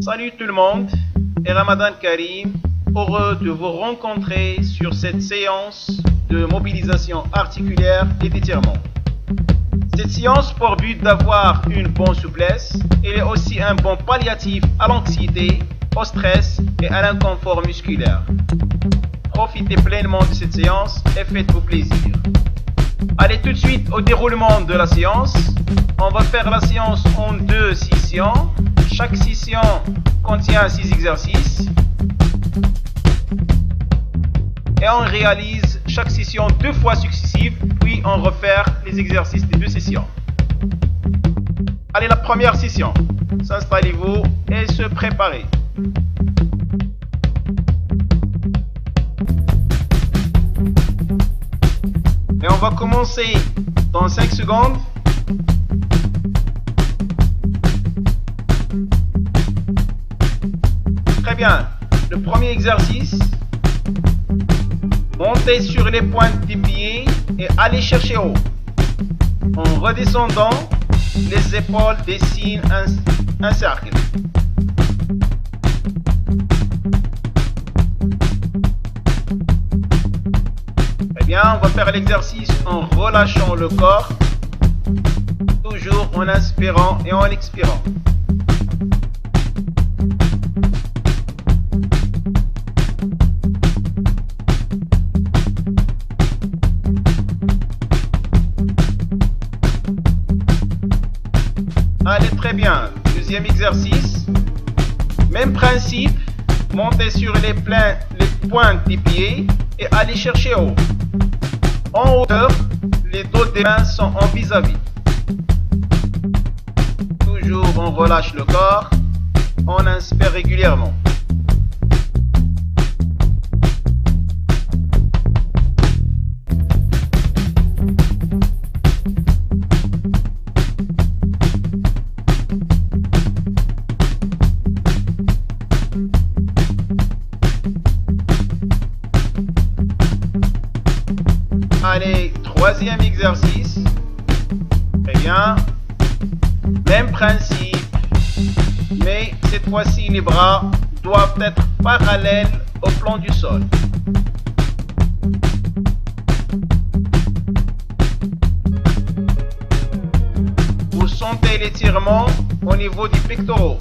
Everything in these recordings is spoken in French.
Salut tout le monde et Ramadan Karim, heureux de vous rencontrer sur cette séance de mobilisation articulaire et d'étirement. Cette séance pour but d'avoir une bonne souplesse, elle est aussi un bon palliatif à l'anxiété, au stress et à l'inconfort musculaire. Profitez pleinement de cette séance et faites-vous plaisir. Allez tout de suite au déroulement de la séance. On va faire la séance en 2 sessions. Chaque session contient 6 exercices. Et on réalise chaque session 2 fois successives, puis on refait les exercices des 2 sessions. Allez, la première session. S'installez-vous et se préparez. Et on va commencer dans 5 secondes. Très bien. Le premier exercice. Montez sur les pointes des pieds et allez chercher haut. En redescendant, les épaules dessinent un cercle. Très bien, on va faire l'exercice en relâchant le corps, toujours en inspirant et en expirant. Allez, très bien. Deuxième exercice. Même principe. Montez sur les pointes des pieds et allez chercher haut. En hauteur, les dos des mains sont en vis-à-vis. Toujours on relâche le corps. On inspire régulièrement. Allez, troisième exercice. Très bien. Même principe. Mais cette fois-ci, les bras doivent être parallèles au plan du sol. Vous sentez l'étirement au niveau des pectoraux.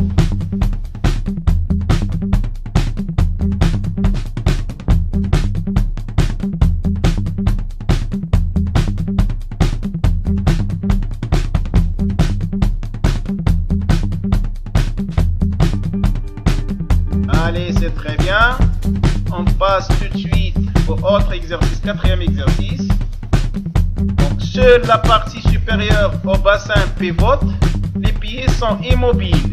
Allez, c'est très bien. On passe tout de suite au autre exercice, quatrième exercice. Donc, seule la partie supérieure au bassin pivote. Les pieds sont immobiles.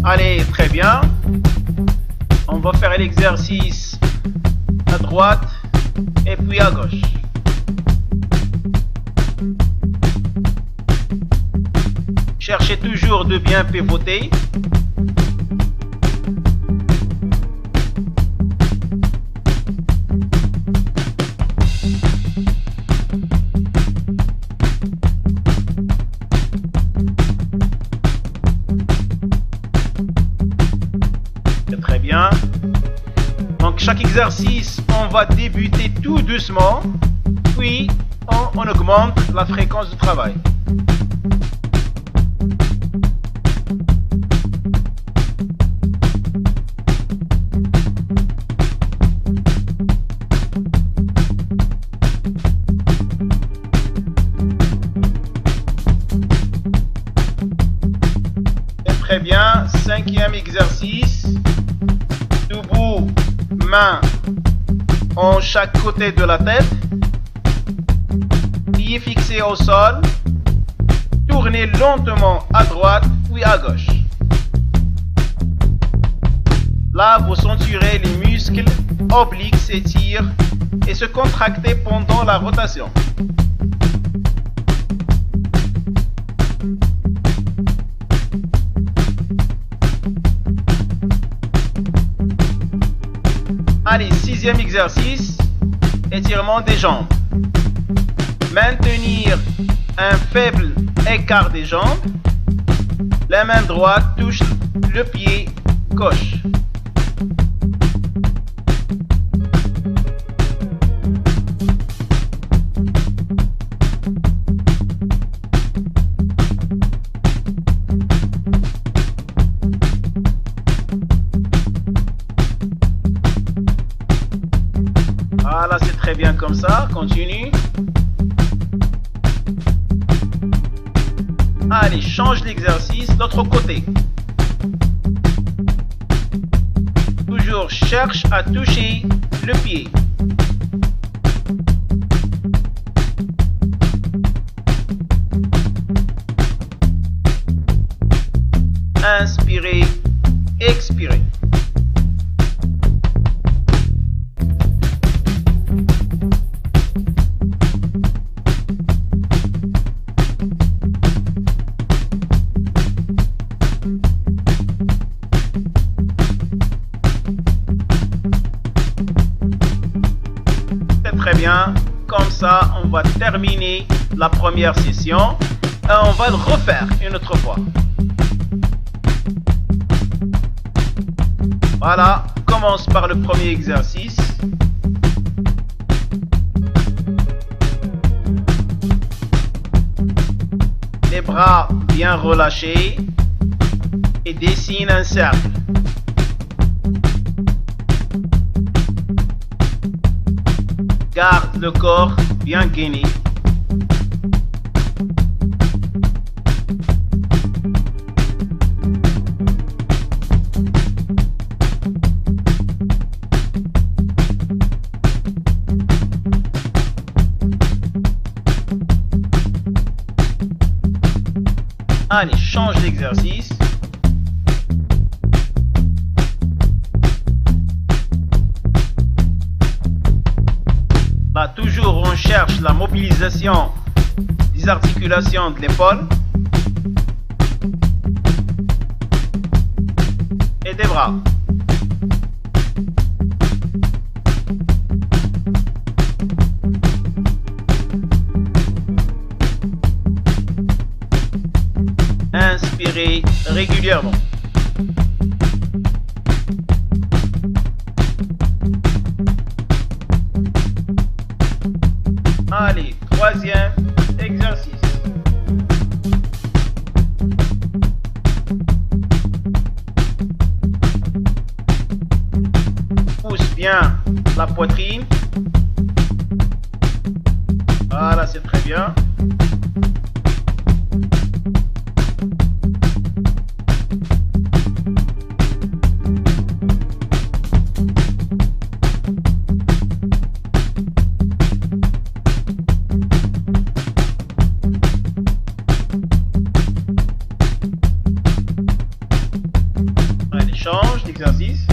Allez, très bien. On va faire l'exercice à droite et puis à gauche. Cherchez toujours de bien pivoter. C'est très bien. Donc chaque exercice, on va débuter tout doucement, puis on augmente la fréquence de travail. Très bien, cinquième exercice. Debout, main en chaque côté de la tête. Pieds fixés au sol. Tournez lentement à droite puis à gauche. Là, vous sentirez les muscles obliques s'étirent et se contracter pendant la rotation. Allez, sixième exercice. Étirement des jambes. Maintenir un faible écart des jambes. La main droite touche le pied gauche. Voilà, c'est très bien comme ça. Continue. Allez, change l'exercice, l'autre côté. Toujours cherche à toucher le pied. Inspirez, expirez. Très bien, comme ça on va terminer la première session et on va le refaire une autre fois. Voilà, on commence par le premier exercice. Les bras bien relâchés et dessine un cercle. Garde le corps bien gainé. Allez, change d'exercice. Là, toujours on cherche la mobilisation des articulations de l'épaule et des bras. Inspirez régulièrement. Allez, troisième exercice. Pousse bien la poitrine. Voilà, c'est très bien. Change d'exercice.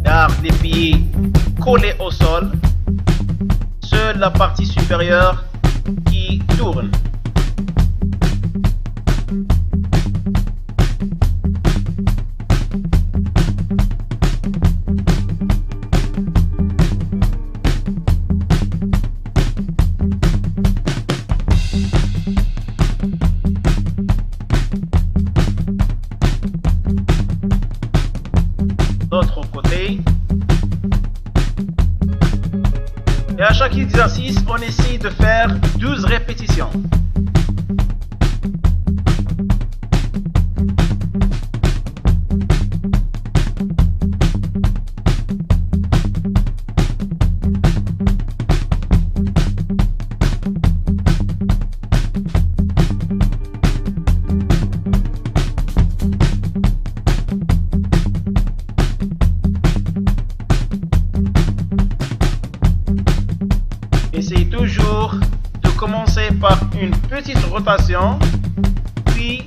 Garde les pieds collés au sol. Seule la partie supérieure qui tourne. L'autre côté. Et à chaque exercice, on essaie de faire 12 répétitions. Essayez toujours de commencer par une petite rotation, puis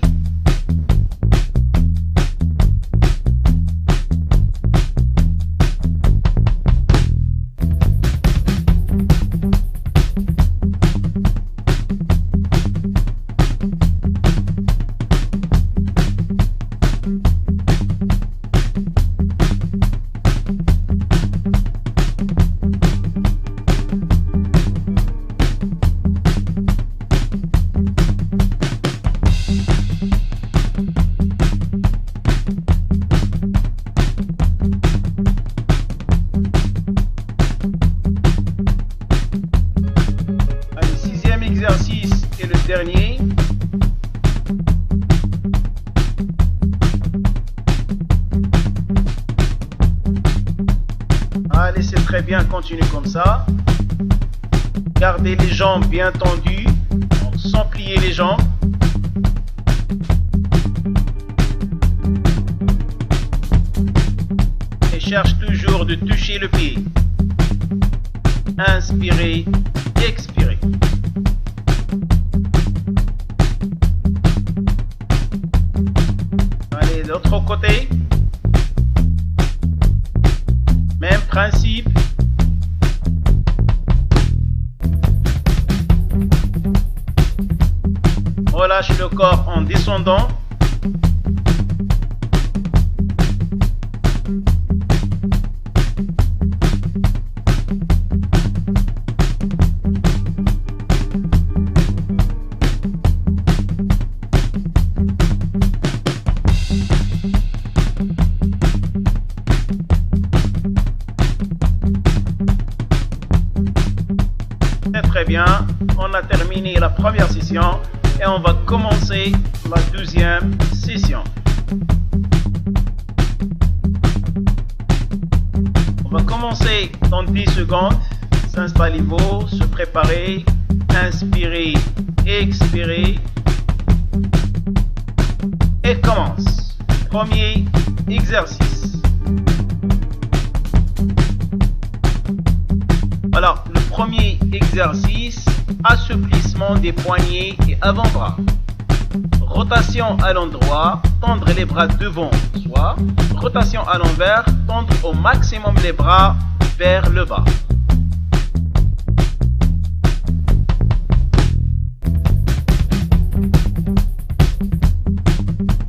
c'est très bien, continue comme ça. Gardez les jambes bien tendues, sans plier les jambes. Et cherche toujours de toucher le pied. Inspirez, expirez. Allez, de l'autre côté. Même principe. Relâche le corps en descendant. Très bien, on a terminé la première session et on va commencer la deuxième session. On va commencer dans 10 secondes. Installez-vous, se préparer, inspirez, expirez et commence. Premier exercice. Alors, le premier exercice, assouplissement des poignets et avant-bras. Rotation à l'endroit, tendre les bras devant soi. Rotation à l'envers, tendre au maximum les bras vers le bas.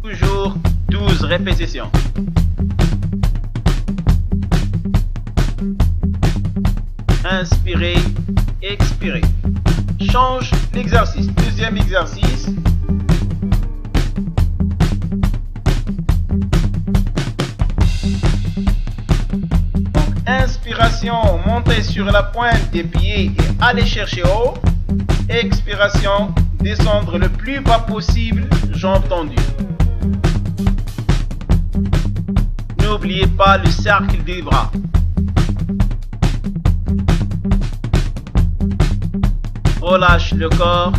Toujours 12 répétitions. Inspirez, expirez. Change l'exercice. Deuxième exercice. Donc, inspiration, montez sur la pointe des pieds et allez chercher haut. Expiration, descendre le plus bas possible, jambes tendues. N'oubliez pas le cercle des bras. Relâche le corps.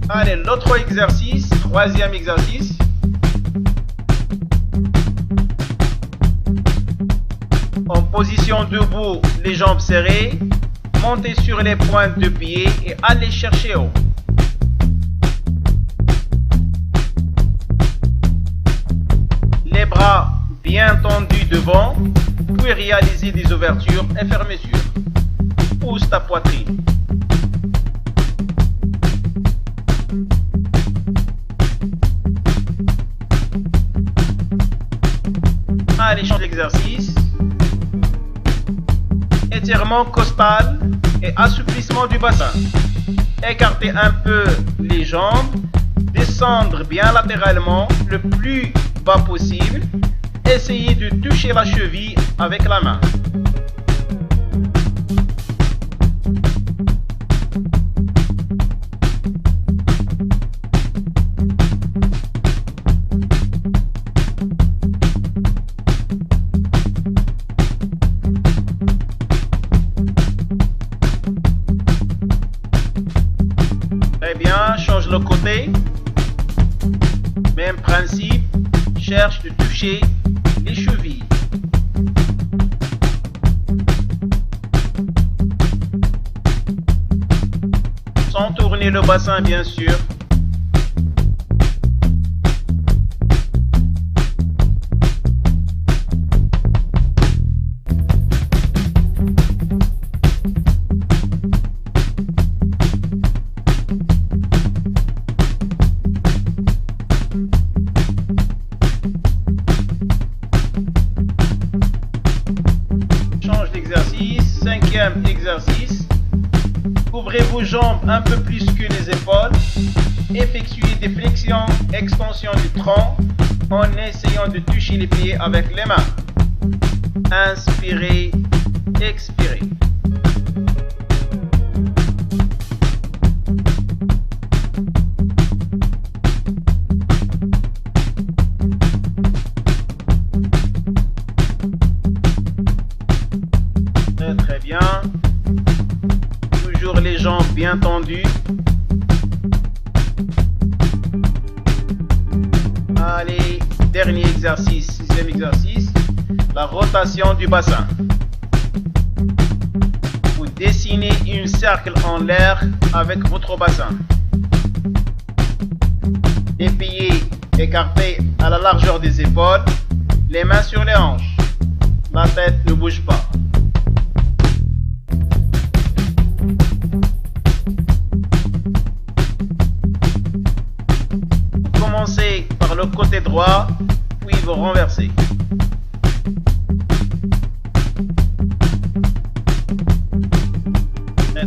Allez, l'autre exercice, troisième exercice. En position debout, les jambes serrées. Montez sur les pointes de pied et allez chercher haut. Les bras bien tendus devant, puis réaliser des ouvertures et fermetures. Pousse ta poitrine. Allez, change d'exercice. Étirement costal et assouplissement du bassin. Écartez un peu les jambes, descendre bien latéralement le plus bas possible. Essayez de toucher la cheville avec la main. Très bien, change le côté. Même principe, cherche de toucher les chevilles. Sans tourner le bassin, bien sûr. Cinquième exercice, couvrez vos jambes un peu plus que les épaules, effectuez des flexions, extensions du tronc en essayant de toucher les pieds avec les mains. Inspirez, expirez. bien. Toujours les jambes bien tendues. Allez, dernier exercice, sixième exercice, la rotation du bassin. Vous dessinez un cercle en l'air avec votre bassin. Les pieds écartés à la largeur des épaules, les mains sur les hanches. La tête ne bouge pas. Commencez par le côté droit, puis vous renversez.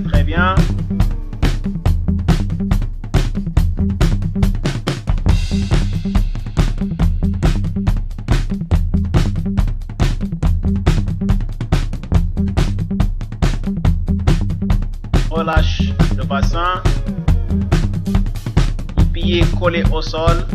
Très bien. Relâche le bassin. Les pieds collés au sol.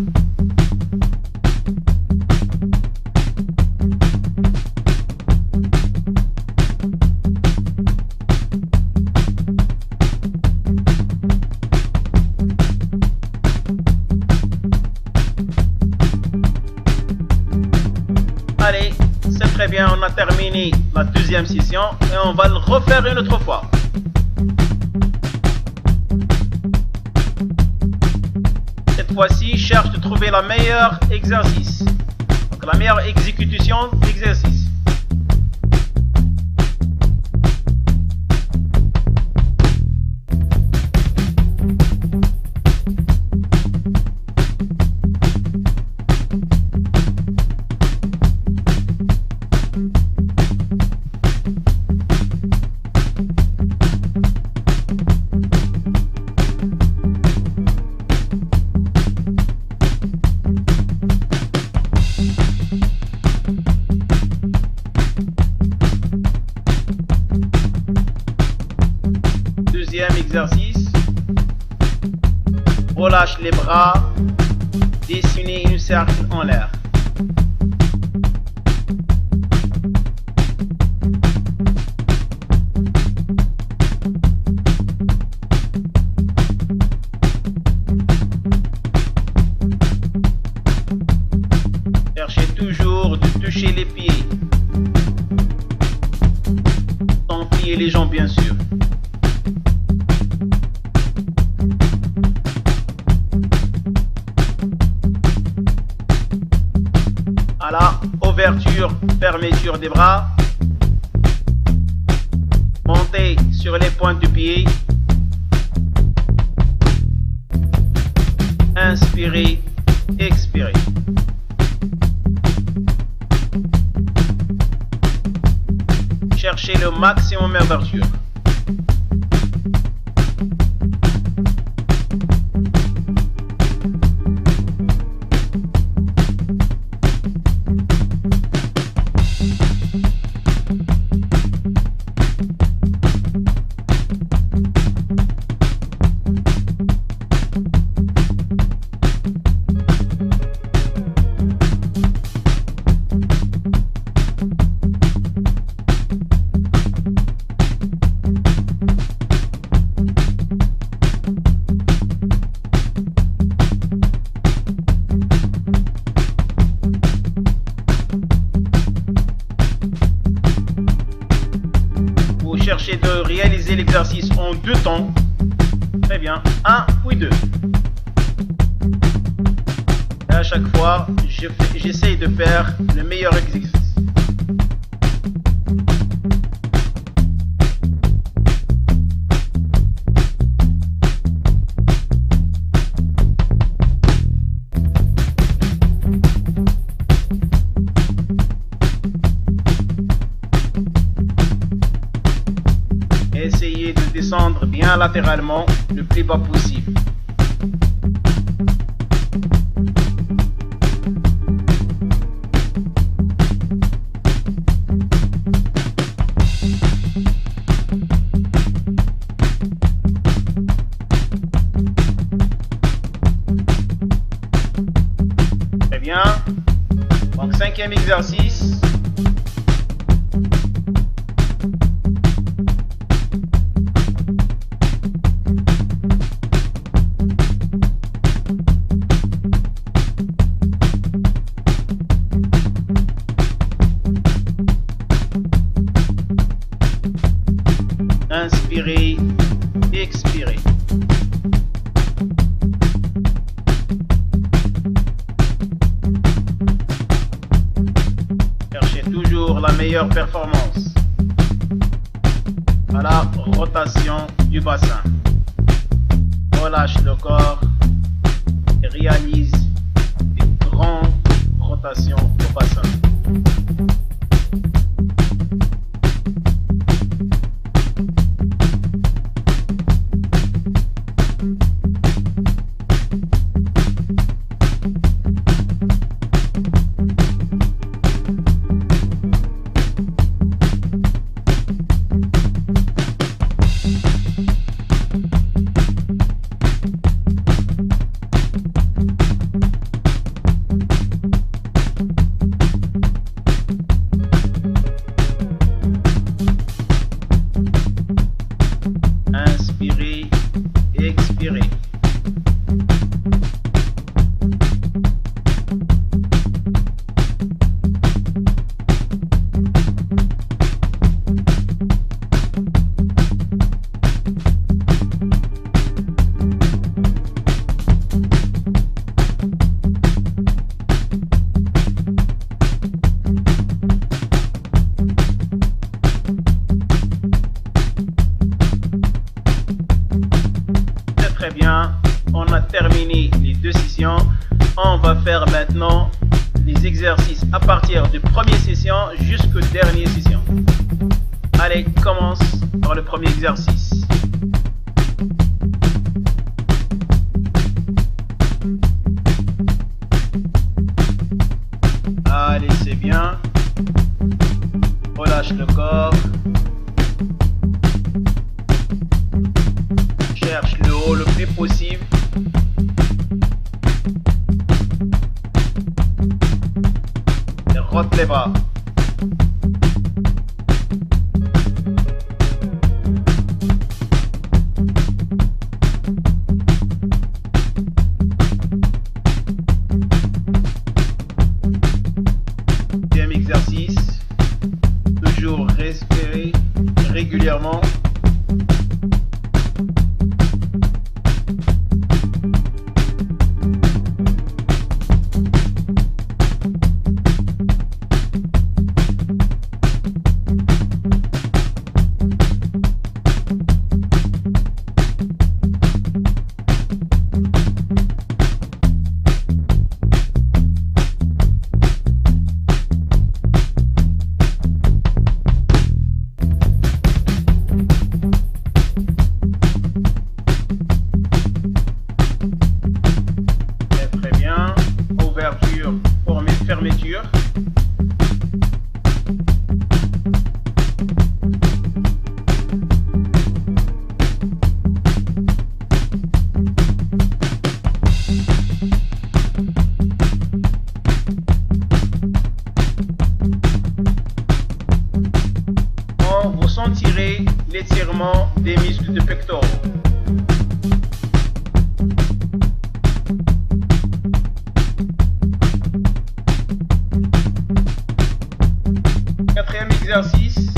Allez, c'est très bien, on a terminé la deuxième session et on va le refaire une autre fois. Cette fois-ci, cherche de trouver la meilleure exercice. Donc, la meilleure exécution d'exercice. Deuxième exercice. Relâche les bras. Dessinez un cercle en l'air. Cherchez toujours de toucher les pieds. Sans plier les jambes, bien sûr. À la ouverture, fermeture des bras. Montez sur les pointes du pied. Inspirez, expirez. Cherchez le maximum d'ouverture. Cherchez de réaliser l'exercice en deux temps. Très bien. 1 puis 2. Et à chaque fois, j'essaye de faire le meilleur exercice. Essayez de descendre bien latéralement le plus bas possible. Très bien. Donc, cinquième exercice. Inspirez, expirez. Cherchez toujours la meilleure performance à la rotation du bassin. Relâche le corps et réalise des grandes rotations au bassin. Inspirez, expirez. Très bien, on a terminé les 2 sessions. On va faire maintenant les exercices à partir de première session jusqu'au dernier session. Allez, commence par le premier exercice. Allez, c'est bien. Relâche le corps. Cherche le haut le plus possible. Et rote les bras. Deuxième exercice. Toujours respirer régulièrement. Ouverture, fermeture. Vous sentirez l'étirement des muscles de pectoraux. Quatrième exercice,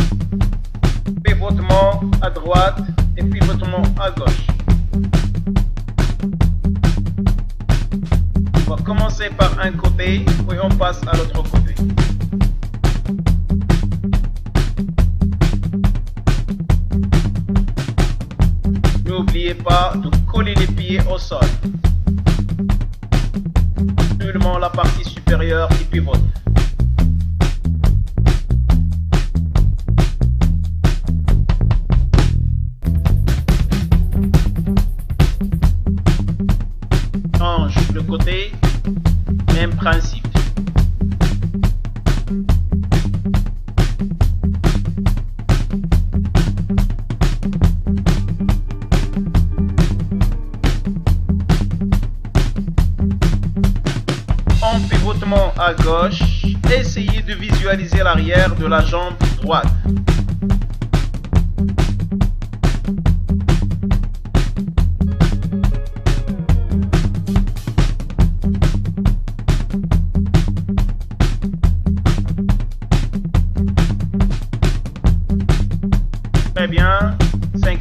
pivotement à droite et pivotement à gauche. On va commencer par un côté, puis on passe à l'autre côté. N'oubliez pas de coller les pieds au sol. Seulement la partie supérieure qui pivote. Change le côté, même principe. En pivotement à gauche, essayez de visualiser l'arrière de la jambe droite. Très bien.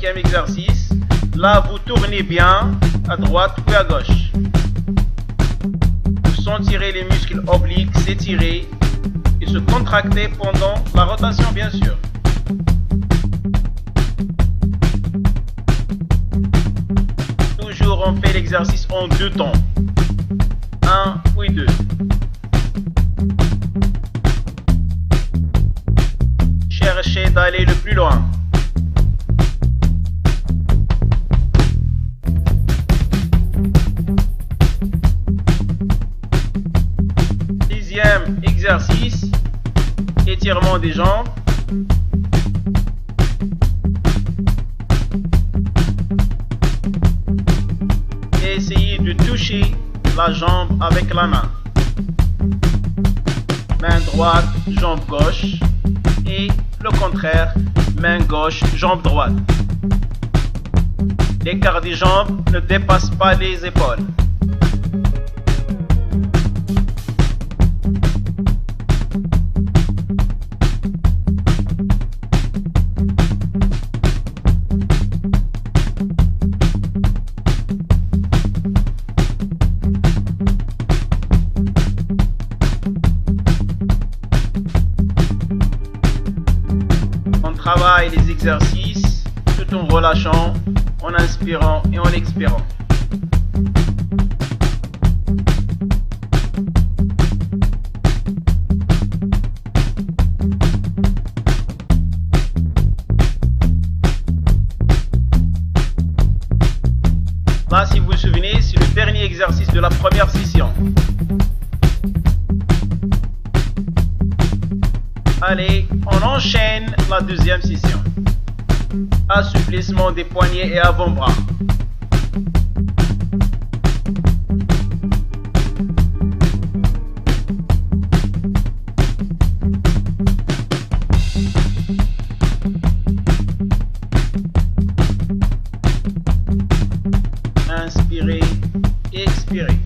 5e exercice. Là, vous tournez bien à droite puis à gauche. Vous sentirez les muscles obliques s'étirer et se contracter pendant la rotation, bien sûr. Toujours, on fait l'exercice en 2 temps. 1 puis 2. Cherchez d'aller le plus loin. Dixième exercice, étirement des jambes. Et essayez de toucher la jambe avec la main. Main droite, jambe gauche. Et le contraire, main gauche, jambe droite. L'écart des jambes ne dépasse pas les épaules. Travaille les exercices tout en relâchant, en inspirant et en expirant. Là, si vous vous souvenez, c'est le dernier exercice de la première session. Allez, on enchaîne la deuxième session. Assouplissement des poignets et avant-bras. Inspirez, expirez.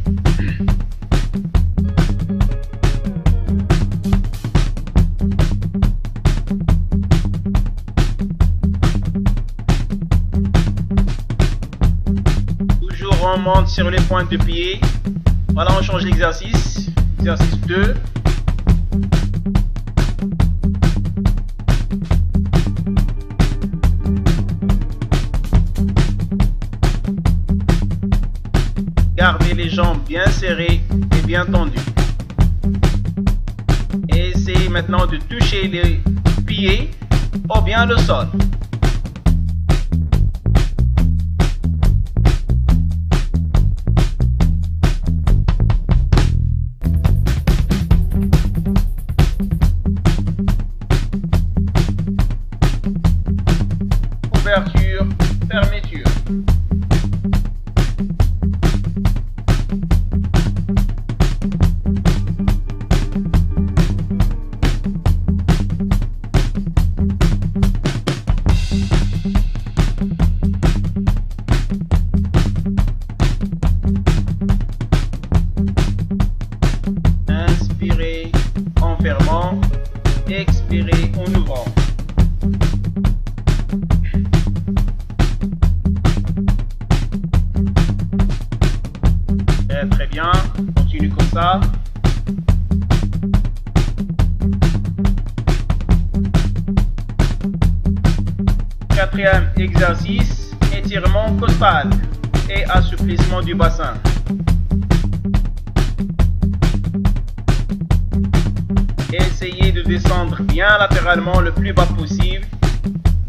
On monte sur les pointes de pied. Voilà, on change l'exercice. Exercice 2. Gardez les jambes bien serrées et bien tendues. Et essayez maintenant de toucher les pieds ou bien le sol. Ouverture, fermeture. Inspirez en fermant, expirez en ouvrant. Très bien, continue comme ça. Quatrième exercice, étirement costal et assouplissement du bassin. Essayez de descendre bien latéralement le plus bas possible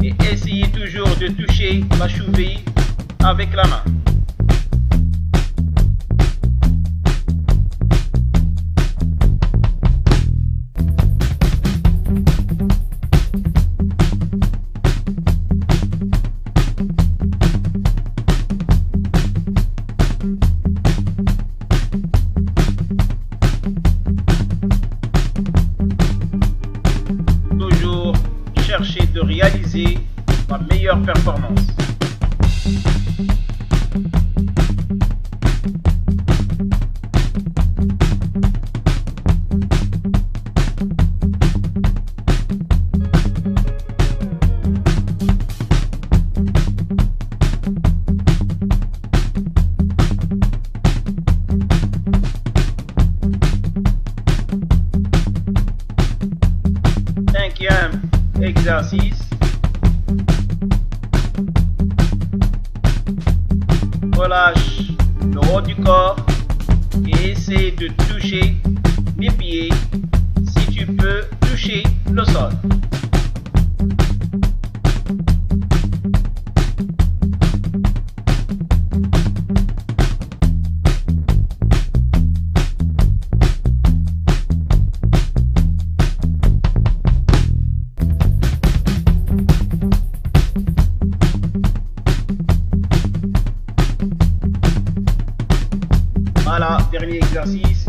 et essayez toujours de toucher la cheville avec la main. Cherchez de réaliser la meilleure performance. exercice. Relâche le haut du corps et essaie de toucher les pieds si tu peux toucher le sol. Voilà, dernier exercice,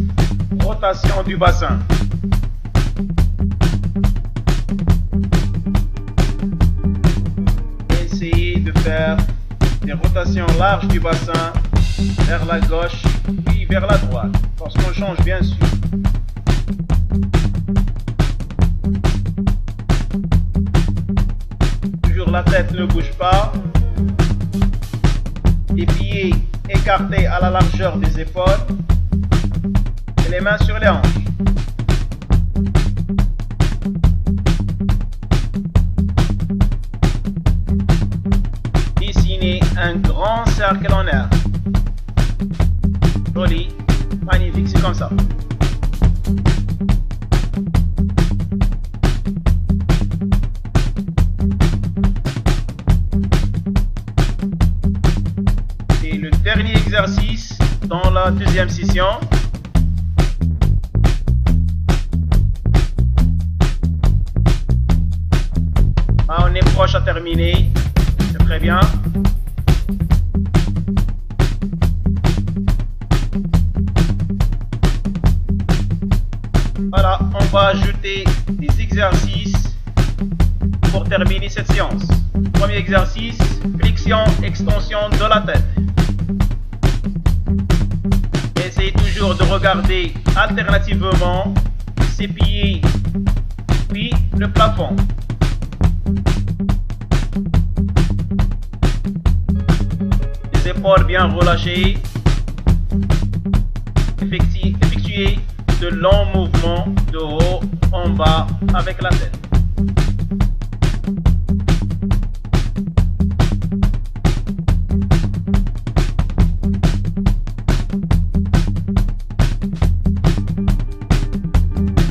rotation du bassin. Essayez de faire des rotations larges du bassin vers la gauche puis vers la droite, lorsqu'on change bien sûr. Toujours la tête ne bouge pas. Les pieds écartés à la largeur des épaules et les mains sur les hanches. Dessinez un grand cercle en air. Joli, magnifique, c'est comme ça. Le dernier exercice dans la deuxième session. On est proche à terminer, c'est très bien. Voilà, on va ajouter des exercices pour terminer cette séance. Premier exercice, flexion, extension de la tête. Essayez toujours de regarder alternativement ses pieds puis le plafond. Les épaules bien relâchées. Effectuez de longs mouvements de haut en bas avec la tête.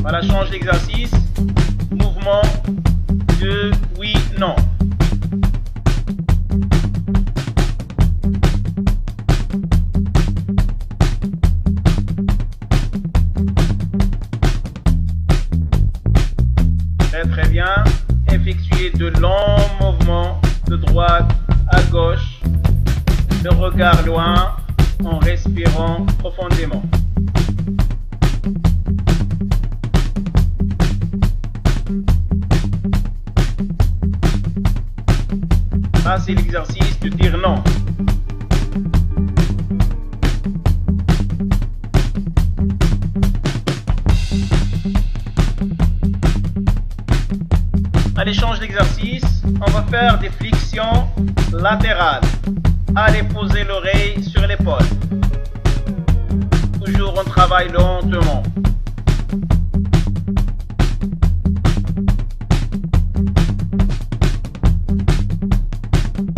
Voilà, change d'exercice. Mouvement de oui, non. Très bien. Effectuez de longs mouvements de droite à gauche. Le regard loin en respirant profondément. Ça, c'est l'exercice de dire non. Allez, change d'exercice. On va faire des flexions latérales. Allez, poser l'oreille sur l'épaule. Toujours, on travaille lentement.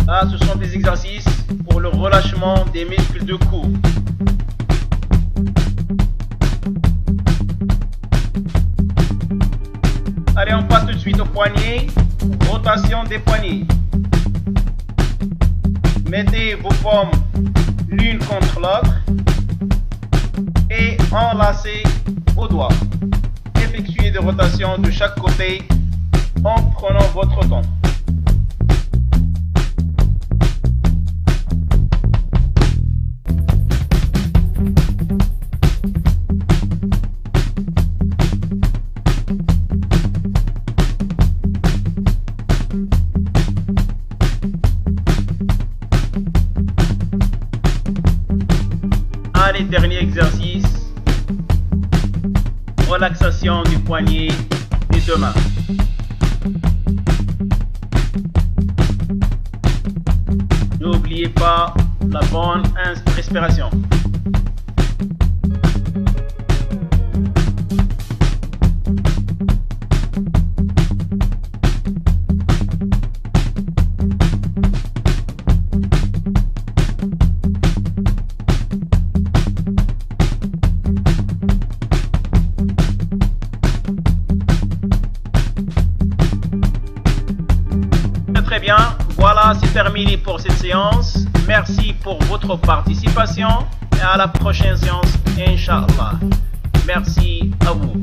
Là, ce sont des exercices pour le relâchement des muscles de cou. Allez, on passe tout de suite au poignet. Rotation des poignets. Mettez vos paumes l'une contre l'autre et enlacez vos doigts. Effectuez des rotations de chaque côté en prenant votre temps. Allez, dernier exercice. Relaxation du poignet des deux mains. N'oubliez pas la bonne respiration. terminé pour cette séance. Merci pour votre participation et à la prochaine séance, Inch'Allah. Merci à vous.